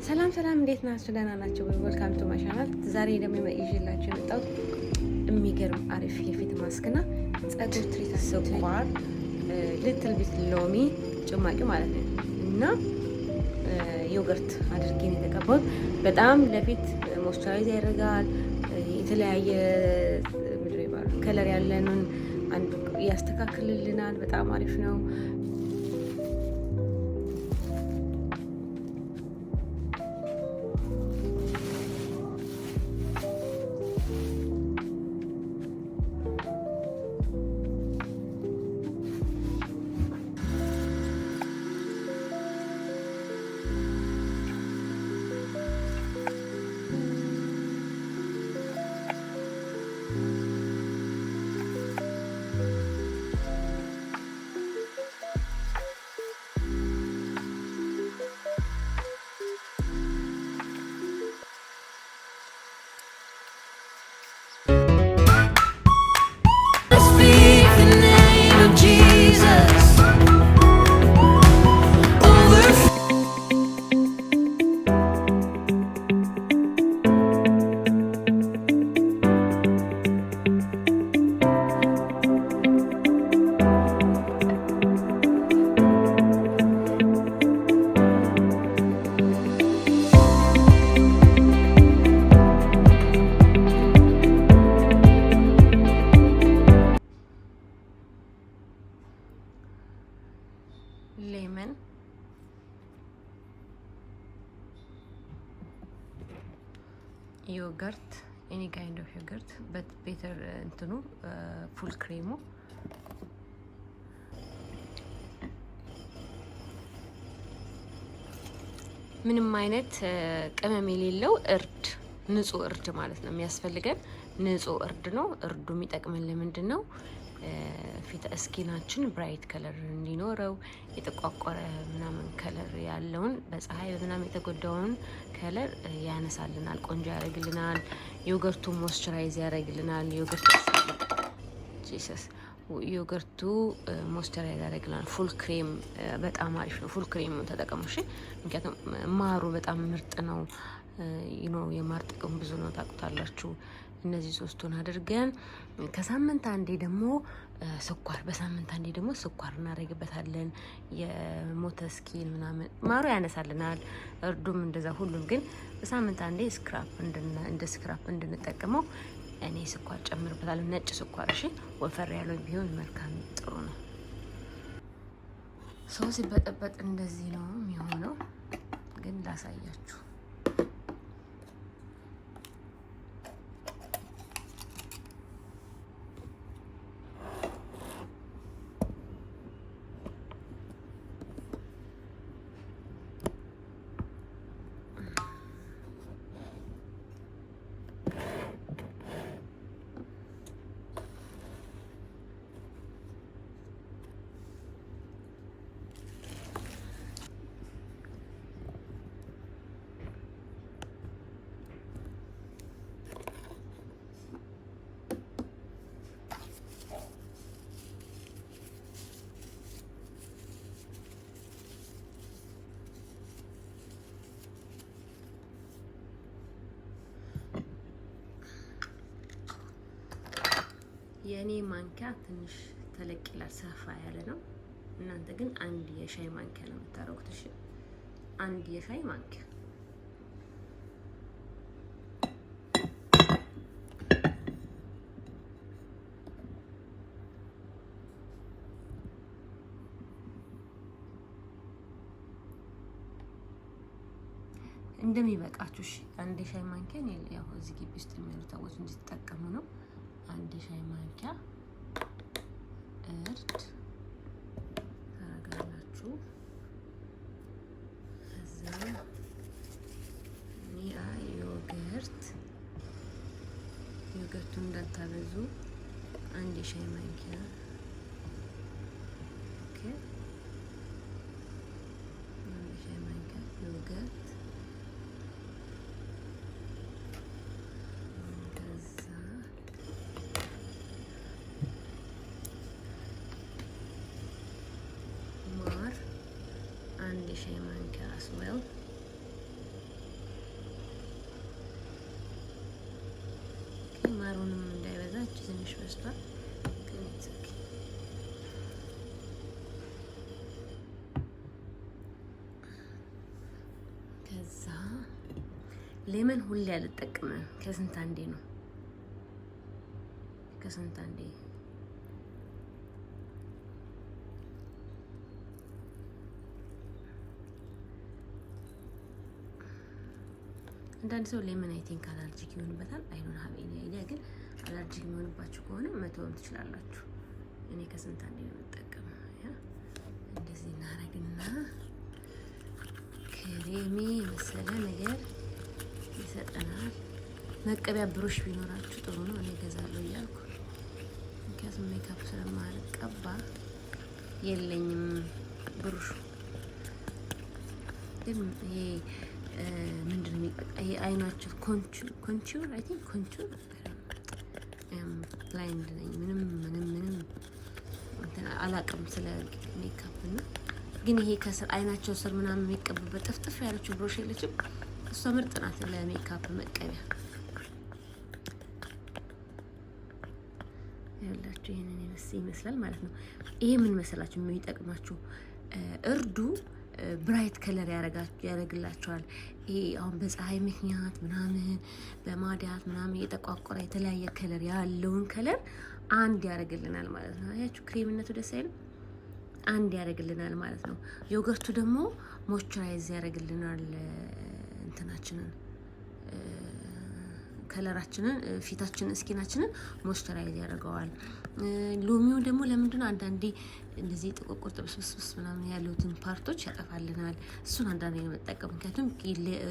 ሰላም እንዴት ናችሁ? ደህና ናችሁ ወይ? ዌልካም ቱ ማይ ቻናል። ዛሬ ደግሞ ይዤላችሁ የመጣሁት የሚገርም አሪፍ የፊት ማስክና ጸጉር ትሪት ስኳር፣ ሊትል ቢት ሎሚ ጭማቂ ማለት ነው እና ዮገርት አድርጌ ነው የተቀባሁት። በጣም ለፊት ሞይስቸራይዝ ያደርጋል። የተለያየ ምድር ይባላል ከለር ያለንን አንዱ ያስተካክልልናል። በጣም አሪፍ ነው። ሌመን ዮገርት ኤኒ ካይንድ ኦፍ ዮገርት በት ቤተር እንትኑ ፉል ክሬሙ ምንም አይነት ቅመም የሌለው እርድ፣ ንጹህ እርድ ማለት ነው የሚያስፈልገን። ንጹህ እርድ ነው። እርዱ የሚጠቅመን ለምንድን ነው? ፊት እስኪናችን ብራይት ከለር እንዲኖረው የተቋቆረ ምናምን ከለር ያለውን በፀሐይ ምናምን የተጎዳውን ከለር ያነሳልናል፣ ቆንጆ ያደርግልናል። ዮገርቱ ሞይስቸራይዝ ያደርግልናል። ዮገርቱ ሞይስቸራይዝ ያደርግልናል። ፉል ክሬም በጣም አሪፍ ነው። ፉል ክሬም ተጠቀሙ እሺ። ምክንያቱም ማሩ በጣም ምርጥ ነው። የማር ጥቅም ብዙ ነው፣ ታውቁታላችሁ። እነዚህ ሶስቱን አድርገን ከሳምንት አንዴ ደግሞ ስኳር፣ በሳምንት አንዴ ደግሞ ስኳር እናደርግበታለን። የሞተ ስኪን ምናምን ማሩ ያነሳልናል፣ እርዱም እንደዛ። ሁሉም ግን በሳምንት አንዴ እንደ ስክራፕ እንድንጠቀመው እኔ ስኳር ጨምርበታለሁ። ነጭ ስኳር እሺ። ወፈር ያለው ቢሆን መልካም ጥሩ ነው። ሰው ሲበጠበጥ እንደዚህ ነው የሚሆነው። ግን ላሳያችሁ። የኔ ማንኪያ ትንሽ ተለቅ ይላል፣ ሰፋ ያለ ነው። እናንተ ግን አንድ የሻይ ማንኪያ ነው የምታረጉት እሺ። አንድ የሻይ ማንኪያ እንደሚበቃችሁ እሺ። አንድ የሻይ ማንኪያ ነው ያው እዚህ ግቢ ውስጥ የሚኖሩ ሰዎች እንዲጠቀሙ ነው። አንድ የሻይ ማንኪያ እርድ ታረጋላችሁ። ከዛ ዮገርቱን እንዳታበዙ። አንድ የሻይ ማንኪያ ኦኬ። አንድ የሻይ ማንኪያ ዮገርት አንድ ሻይ ማንኪያ አስዌል ያስፈራል። ከዛ ሌመን ሁሌ አልጠቀምም፣ ከስንት አንዴ ነው። ከስንት አንዴ አንዳንድ ሰው ሌመን አይ ቲንክ አለርጂክ ይሆንበታል። አይዶን ሀብ ኤኒ አይዲያ፣ ግን አለርጂክ የሚሆንባችሁ ከሆነ መተውም ትችላላችሁ። እኔ ከስንት አንዴ ነው የምጠቀመው። እንደዚህ እናረግና ክሬሚ መሰለ ነገር ይሰጠናል። መቀቢያ ብሩሽ ቢኖራችሁ ጥሩ ነው። እኔ እገዛለሁ እያልኩ ምክንያቱም ሜካፕ ስለማልቀባ የለኝም ብሩሹ። ግን ይሄ ምንድን ነው ይሄ አይናችሁ ኮንቹር አይ ቲንክ ኮንቹር ብላይንድ ነኝ። ምንም አላቅም ስለ ሜካፕ እና ግን ይሄ ከስር አይናቸው ስር ምናምን የሚቀቡበት ጥፍጥፍ ያለችው ብሩሽ የለችም? እሷ ምርጥ ናት ለሜካፕ መቀቢያ። ያላችሁ ይሄንን ይመስላል ማለት ነው። ይሄ ምን መሰላችሁ የሚጠቅማችሁ እርዱ ብራይት ከለር ያደርግላቸዋል። ይሄ አሁን በፀሐይ ምክንያት ምናምን በማዲያት ምናምን የጠቋቆረ የተለያየ ከለር ያለውን ከለር አንድ ያደርግልናል ማለት ነው። አያችሁ ክሬምነቱ ደስ አይልም? አንድ ያደርግልናል ማለት ነው። ዮገርቱ ደግሞ ሞይስቸራይዝ ያደርግልናል እንትናችንን ከለራችንን ፊታችንን ስኪናችንን ሞይስቸራይዝ ያደርገዋል። ሎሚው ደግሞ ለምንድን ነው አንዳንዴ እንደዚህ ጥቁር ጥብስብስ ምናምን ያሉትን ፓርቶች ያጠፋልናል። እሱን አንዳንዴ ነው መጠቀም። ምክንያቱም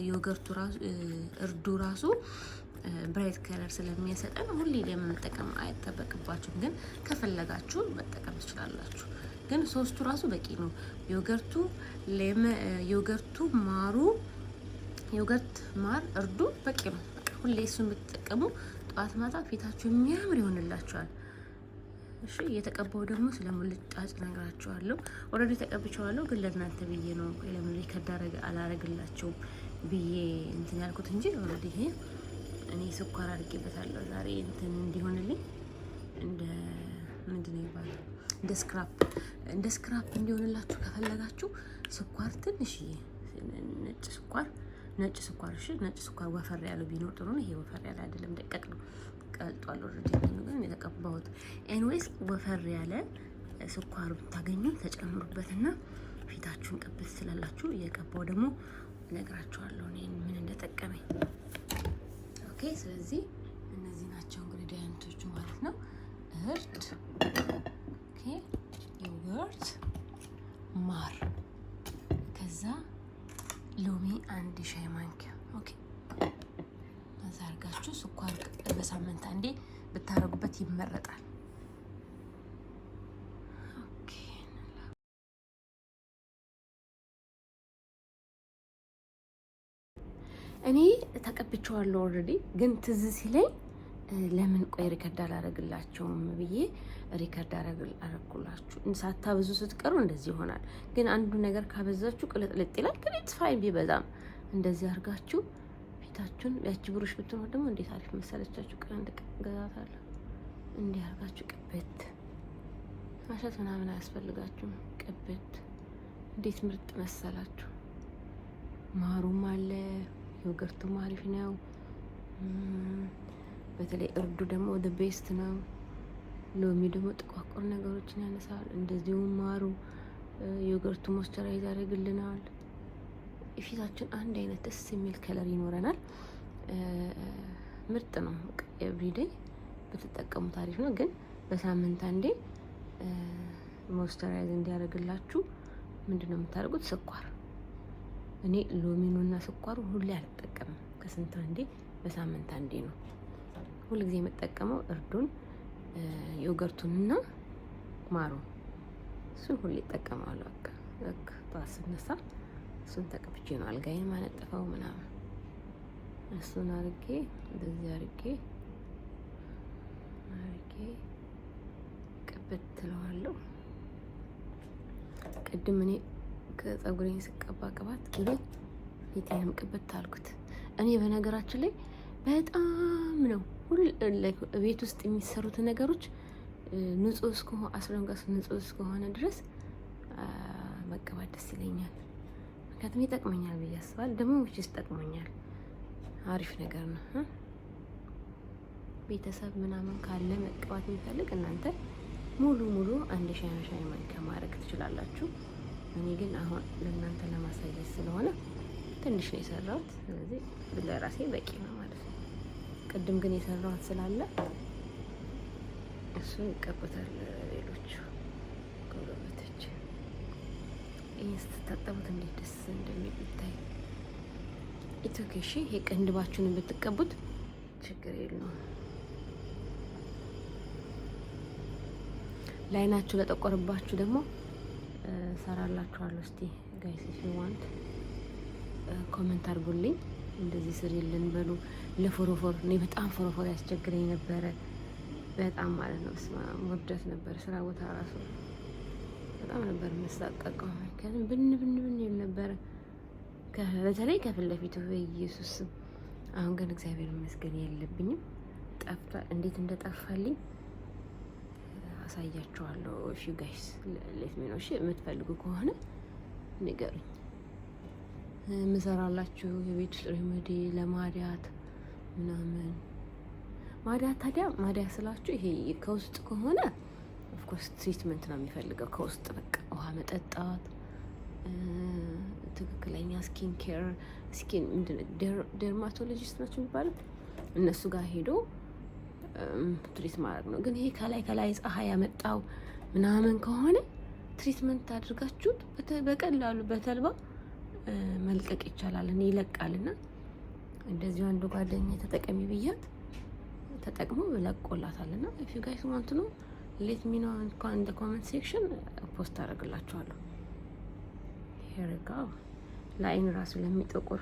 ዮገርቱ ራሱ እርዱ ራሱ ብራይት ከለር ስለሚያሰጠን ሁሌ ለመጠቀም አይጠበቅባችሁም፣ ግን ከፈለጋችሁ መጠቀም ትችላላችሁ። ግን ሶስቱ ራሱ በቂ ነው። ዮገርቱ ማሩ ዮገርት ማር እርዱ በቂ ነው። ሁሌ እሱን ብትጠቀሙ ጠዋት ማታ ፊታችሁ የሚያምር ይሆንላችኋል። እሺ እየተቀባው ደግሞ ስለሙልጫጭ ነግራችኋለሁ። ኦልሬዲ ተቀብቼዋለሁ፣ ግን ለእናንተ ብዬ ነው ለምን ሪከርድ አላረግላቸውም ብዬ እንትን ያልኩት እንጂ ኦልሬዲ ይሄ እኔ ስኳር አድርጌበታለሁ ዛሬ እንትን እንዲሆንልኝ እንደ ምንድን ነው ይባላል እንደ ስክራፕ እንዲሆንላችሁ ከፈለጋችሁ ስኳር ትንሽዬ ነጭ ስኳር እሺ፣ ነጭ ስኳር ወፈር ያለው ቢኖር ጥሩ ነው። ይሄ ወፈር ያለ አይደለም፣ ደቀቅ ነው፣ ቀልጧል። ኦልሬዲ ግን የተቀባሁት ኤንዌይስ ወፈር ያለ ስኳር ብታገኙ ተጨምሩበትና ፊታችሁን ቅብት ስላላችሁ እየቀባው ደግሞ እነግራችኋለሁ እኔ ምን እንደጠቀመኝ። ኦኬ፣ ስለዚህ እነዚህ ናቸው ኢንግሪዲየንቶቹ ማለት ነው። እርድ፣ ኦኬ፣ ዮገርት፣ ማር፣ ከዛ ሎሚ አንድ ሻይ ማንኪያ። ኦኬ፣ እዛ አድርጋችሁ ስኳር በሳምንት አንዴ ብታረጉበት ይመረጣል። ኦኬ፣ እኔ ተቀብቼዋለሁ ኦልሬዲ፣ ግን ትዝ ሲለኝ ለምን ቆይ ሪከርድ አላረግላቸውም ብዬ ሪከርድ አረግኩላችሁ። ሳታብዙ ስትቀሩ እንደዚህ ይሆናል። ግን አንዱ ነገር ካበዛችሁ ቅልጥልጥ ይላል። ግን ኢትስ ፋይን ቢበዛም እንደዚህ አርጋችሁ ፊታችሁን ያቺ ብሩሽ ብትኖር ደግሞ እንዴት አሪፍ መሰለቻችሁ። ቀንድ ገዛታለሁ። እንዲህ አርጋችሁ ቅብት ማሸት ምናምን አያስፈልጋችሁም። ቅብት እንዴት ምርጥ መሰላችሁ። ማሩም አለ፣ ዮገርቱም አሪፍ ነው። በተለይ እርዱ ደግሞ ወደ ቤስት ነው። ሎሚ ደግሞ ጥቋቁር ነገሮችን ያነሳል። እንደዚሁም ማሩ ዮገርቱ ሞይስቸራይዝ ያደርግልናል። ፊታችን አንድ አይነት ደስ የሚል ከለር ይኖረናል። ምርጥ ነው። ኤቭሪዴይ ብትጠቀሙት አሪፍ ነው። ግን በሳምንት አንዴ ሞይስቸራይዝ እንዲያደርግላችሁ ምንድነው የምታደርጉት? ስኳር። እኔ ሎሚኑና ስኳሩ ሁሌ አልጠቀምም። ከስንት አንዴ በሳምንት አንዴ ነው ሁሉ ጊዜ የምጠቀመው። እርዱን ዮገርቱንና ማሩ እሱን ሁሌ እጠቀማለሁ። በቃ ጠዋት ስነሳ እሱን ተቀብቼ ነው አልጋዬን ማነጠፈው ምናምን። እሱን አርጌ እንደዚህ አርጌ ቅብት ትለዋለሁ። ቅድም እኔ ከጸጉሬን ስቀባ ቅባት ግቤ ፊቴንም ቅብት አልኩት። እኔ በነገራችን ላይ በጣም ነው ቤት ውስጥ የሚሰሩት ነገሮች ንጹህ እስከሆነ አስረንጋስ ንጹህ እስከሆነ ድረስ መቀባት ደስ ይለኛል። ምክንያቱም ይጠቅመኛል ብዬ አስባለሁ። ደግሞ ውጭስ ጠቅመኛል። አሪፍ ነገር ነው። ቤተሰብ ምናምን ካለ መቀባት የሚፈልግ እናንተ ሙሉ አንድ ሻይ ማንኪያ ማድረግ ትችላላችሁ። እኔ ግን አሁን ለእናንተ ለማሳየት ስለሆነ ትንሽ ነው የሰራሁት። ስለዚህ ለራሴ በቂ ነው ማለት ነው። ቅድም ግን የሰራሁት ስላለ እሱን ይቀቡታል ሌሎቹ ጎረቤቶች። ይህን ስትታጠቡት እንዴት ደስ እንደሚል ብታይ። ኢትዮኬሺ ይሄ ቅንድባችሁን ብትቀቡት ችግር የለውም። ላይናችሁ ለጠቆርባችሁ ደግሞ ሰራላችኋለሁ። እስቲ ጋይስ ኢፍ ዩ ዋንት ኮሜንት አድርጉልኝ። እንደዚህ ስሪልን በሉ። ለፎሮፎር እኔ በጣም ፎሮፎር ያስቸግረኝ ነበረ፣ በጣም ማለት ነው። ወደት ነበር ስራ ቦታ ራሱ በጣም ነበር የምሳቀቀው። ከዚህ ብን ይል ነበረ፣ በተለይ ከፊት ለፊቱ በኢየሱስ። አሁን ግን እግዚአብሔር ይመስገን የለብኝም። ጠፍታ እንዴት እንደጠፋልኝ አሳያችኋለሁ። እሺ ጋይስ ሌት ሚ ኖ። እሺ የምትፈልጉ ከሆነ ንገሩኝ። ምሰራላችሁ የቤት ውስጥ ሬሜዲ ለማዲያት ምናምን። ማዲያት ታዲያ ማዲያት ስላችሁ ይሄ ከውስጥ ከሆነ ኦፍ ኮርስ ትሪትመንት ነው የሚፈልገው። ከውስጥ በቃ ውሃ መጠጣት፣ ትክክለኛ ስኪን ኬር ስኪን ደርማቶሎጂስት ናቸው የሚባሉት እነሱ ጋር ሄዶ ትሪት ማድረግ ነው። ግን ይሄ ከላይ ፀሐይ ያመጣው ምናምን ከሆነ ትሪትመንት አድርጋችሁት በቀላሉ በተልባ መልቀቅ ይቻላል። እኔ ይለቃልና እንደዚሁ አንዱ ጓደኛ ተጠቀሚ ብያት ተጠቅሞ ለቆላታልና if you guys want to know let me know in the comment section ፖስት አደርግላችኋለሁ። here we go። ላይን ራሱ ለሚጠቁር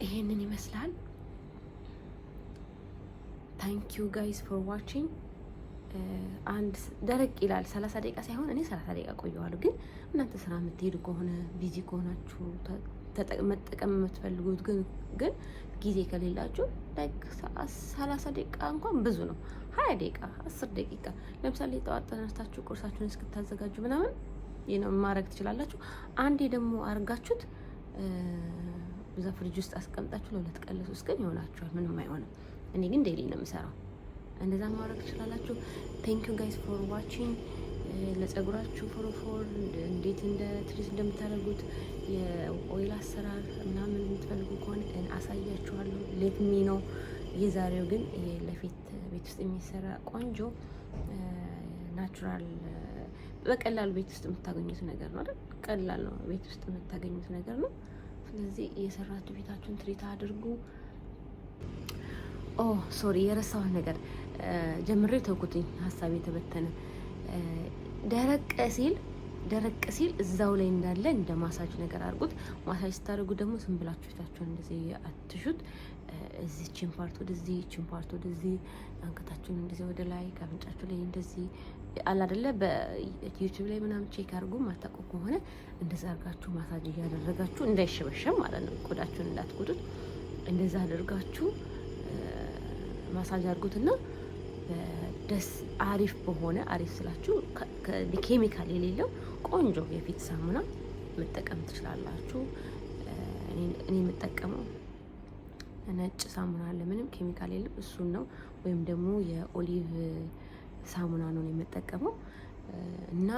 ይሄንን ይመስላል። thank you guys for watching። አንድ ደረቅ ይላል 30 ደቂቃ ሳይሆን እኔ 30 ደቂቃ ቆየዋለሁ። ግን እናንተ ስራ የምትሄዱ ከሆነ ቢዚ ከሆናችሁ መጠቀም የምትፈልጉት ግን ጊዜ ከሌላችሁ ላይክ 30 ደቂቃ እንኳን ብዙ ነው። 20 ደቂቃ 10 ደቂቃ ለምሳሌ ጠዋት ተነስታችሁ ቁርሳችሁን እስክታዘጋጁ ምናምን ይሄን ማድረግ ትችላላችሁ። አንዴ ደግሞ አርጋችሁት በዛ ፍሪጅ ውስጥ አስቀምጣችሁ ለ2 ቀን ለ3 ቀን ይሆናችኋል። ምንም አይሆንም። እኔ ግን ዴይሊ ነው የምሰራው። እንደዛ ማድረግ ትችላላችሁ። ቴንክ ዩ ጋይስ ፎር ዋቺንግ። ለጸጉራችሁ ፎሮፎር እንዴት እንደ ትሪት እንደምታደርጉት የኦይል አሰራር ምናምን የምትፈልጉ ከሆነ አሳያችኋለሁ። ሌት ሚ ነው። የዛሬው ግን ለፊት ቤት ውስጥ የሚሰራ ቆንጆ ናቹራል በቀላሉ ቤት ውስጥ የምታገኙት ነገር ነው አይደል? ቀላል ነው፣ ቤት ውስጥ የምታገኙት ነገር ነው። ስለዚህ የሰራችሁ ፊታችሁን ትሪት አድርጉ። ኦ ሶሪ የረሳሁት ነገር ጀምሬ ተውኩትኝ፣ ሀሳብ የተበተነ። ደረቅ ሲል እዛው ላይ እንዳለ እንደ ማሳጅ ነገር አድርጉት። ማሳጅ ስታደርጉ ደግሞ ዝም ብላችሁ ፊታችሁን እንደዚህ አትሹት። እዚህችን ፓርት ወደዚህ፣ እቺን ፓርት ወደዚህ፣ አንገታችሁን እንደዚህ ወደ ላይ፣ ከአፍንጫችሁ ላይ እንደዚህ አለ አይደለ? በዩቲዩብ ላይ ምናምን ቼክ አድርጉ። ማታውቁ ከሆነ እንደዛ አድርጋችሁ ማሳጅ እያደረጋችሁ እንዳይሸበሸብ ማለት ነው፣ ቆዳችሁን እንዳትጎዱት። እንደዛ አድርጋችሁ ማሳጅ አድርጉትና ደስ አሪፍ በሆነ አሪፍ ስላችሁ ኬሚካል የሌለው ቆንጆ የፊት ሳሙና መጠቀም ትችላላችሁ። እኔ የምጠቀመው ነጭ ሳሙና አለ፣ ምንም ኬሚካል የለም፣ እሱን ነው። ወይም ደግሞ የኦሊቭ ሳሙና ነው የምጠቀመው። እና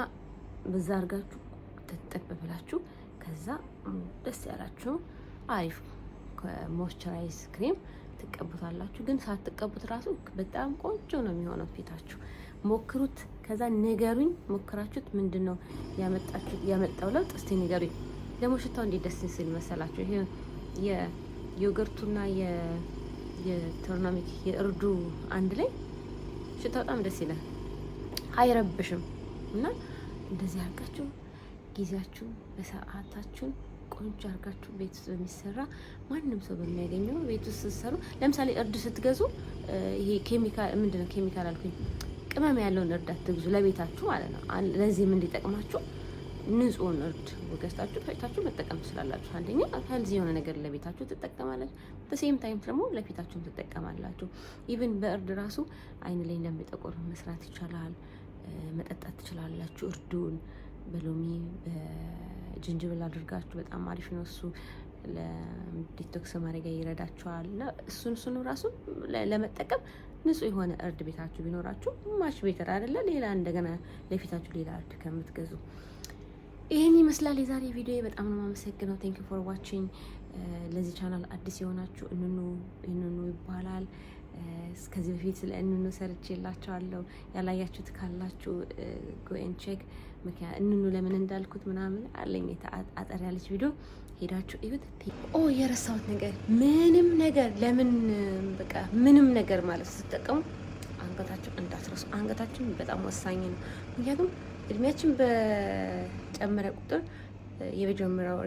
በዛ አድርጋችሁ ተጠብ ብላችሁ ከዛ ደስ ያላችሁ አሪፍ ሞይስቸራይዝ ክሬም ትቀቡታላችሁ። ግን ሳትቀቡት ራሱ በጣም ቆንጆ ነው የሚሆነው ፊታችሁ። ሞክሩት፣ ከዛ ንገሩኝ። ሞክራችሁት ምንድነው ያመጣው ለውጥ? እስቲ ንገሩኝ። ደግሞ ሽታው እንዴት ደስ ሲል መሰላችሁ! ይሄ የዮገርቱና የቶርናሚክ የእርዱ አንድ ላይ ሽታው በጣም ደስ ይላል፣ አይረብሽም። እና እንደዚህ አድርጋችሁ ጊዜያችሁ በሰዓታችሁን ቆንጆ አድርጋችሁ ቤት ውስጥ በሚሰራ ማንም ሰው በሚያገኘው ቤት ውስጥ ስትሰሩ፣ ለምሳሌ እርድ ስትገዙ ይሄ ኬሚካል ምንድነው ኬሚካል አልኩኝ፣ ቅመም ያለውን እርድ አትግዙ፣ ለቤታችሁ ማለት ነው። ለዚህም እንዲጠቅማችሁ ንጹህ እርድ ገዝታችሁ ፈጭታችሁ መጠቀም ትችላላችሁ። አንደኛ ሄልዚ የሆነ ነገር ለቤታችሁ ትጠቀማላችሁ፣ በሴም ታይም ደግሞ ለፊታችሁም ትጠቀማላችሁ። ኢቭን በእርድ ራሱ አይን ላይ እንደሚጠቆር መስራት ይቻላል። መጠጣት ትችላላችሁ። እርዱን በሎሚ በጅንጅብል አድርጋችሁ በጣም አሪፍ ነው እሱ። ለዲቶክስ ማድረጊያ ይረዳችኋል። እና እሱን ራሱ ለመጠቀም ንጹህ የሆነ እርድ ቤታችሁ ቢኖራችሁ ማሽ ቤተር አይደለ? ሌላ እንደገና ለፊታችሁ ሌላ እርድ ከምትገዙ። ይህን ይመስላል የዛሬ ቪዲዮ። በጣም ነው የማመሰግነው። ቴንክ ዩ ፎር ዋቺንግ። ለዚህ ቻናል አዲስ የሆናችሁ እንኑ ይባላል። ከዚህ በፊት ስለ እንኑ ሰርቼላችኋለሁ። ያላያችሁት ካላችሁ ጎ ኤንድ ቼክ። ምክንያት እንኑ ለምን እንዳልኩት ምናምን አለኝ አጠር ያለች ቪዲዮ ሄዳችሁ እዩት። የረሳሁት ነገር ምንም ነገር ለምን በቃ ምንም ነገር ማለት ስትጠቀሙ አንገታችሁ እንዳትረሱ። አንገታችን በጣም ወሳኝ ነው። ምክንያቱም እድሜያችን በጨመረ ቁጥር የመጀመሪያው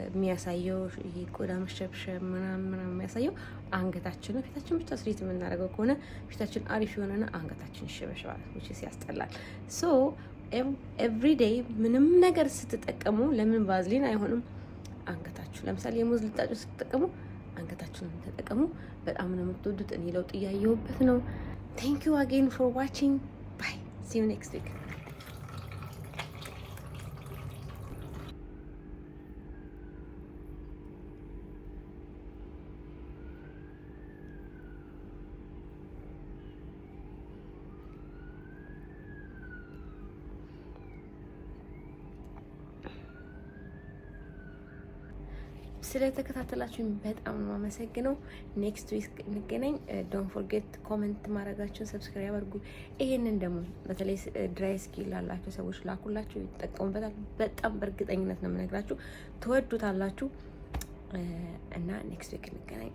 የሚያሳየው ይሄ ቆዳ መሸብሸብ ምናምን የሚያሳየው አንገታችን ነው። ፊታችን ብቻ ስሪት የምናደርገው ከሆነ ፊታችን አሪፍ የሆነና አንገታችን ይሸበሸባል፣ which is ያስጠላል። ሶ ኤቭሪ ዴይ ምንም ነገር ስትጠቀሙ ለምን ቫዝሊን አይሆንም? አንገታችሁ ለምሳሌ የሙዝ ልጣጩ ስትጠቀሙ አንገታችሁን ተጠቀሙ። በጣም ነው የምትወዱት። እኔ ለውጥ እያየሁበት ነው። ቴንክ ዩ አጌን ፎር ዋቺንግ ባይ ሲ ዩ ኔክስት ዊክ። ስለተከታተላችሁኝ በጣም ነው የማመሰግነው። ኔክስት ዊክ እንገናኝ። ዶንት ፎርጌት ኮሜንት ማድረጋችሁን፣ ሰብስክራይብ አድርጉ። ይሄንን ደግሞ በተለይ ድራይ ስኪን ላላችሁ ሰዎች ላኩላችሁ፣ ይጠቀሙበታል። በጣም በእርግጠኝነት ነው የምነግራችሁ፣ ትወዱታላችሁ። እና ኔክስት ዊክ እንገናኝ።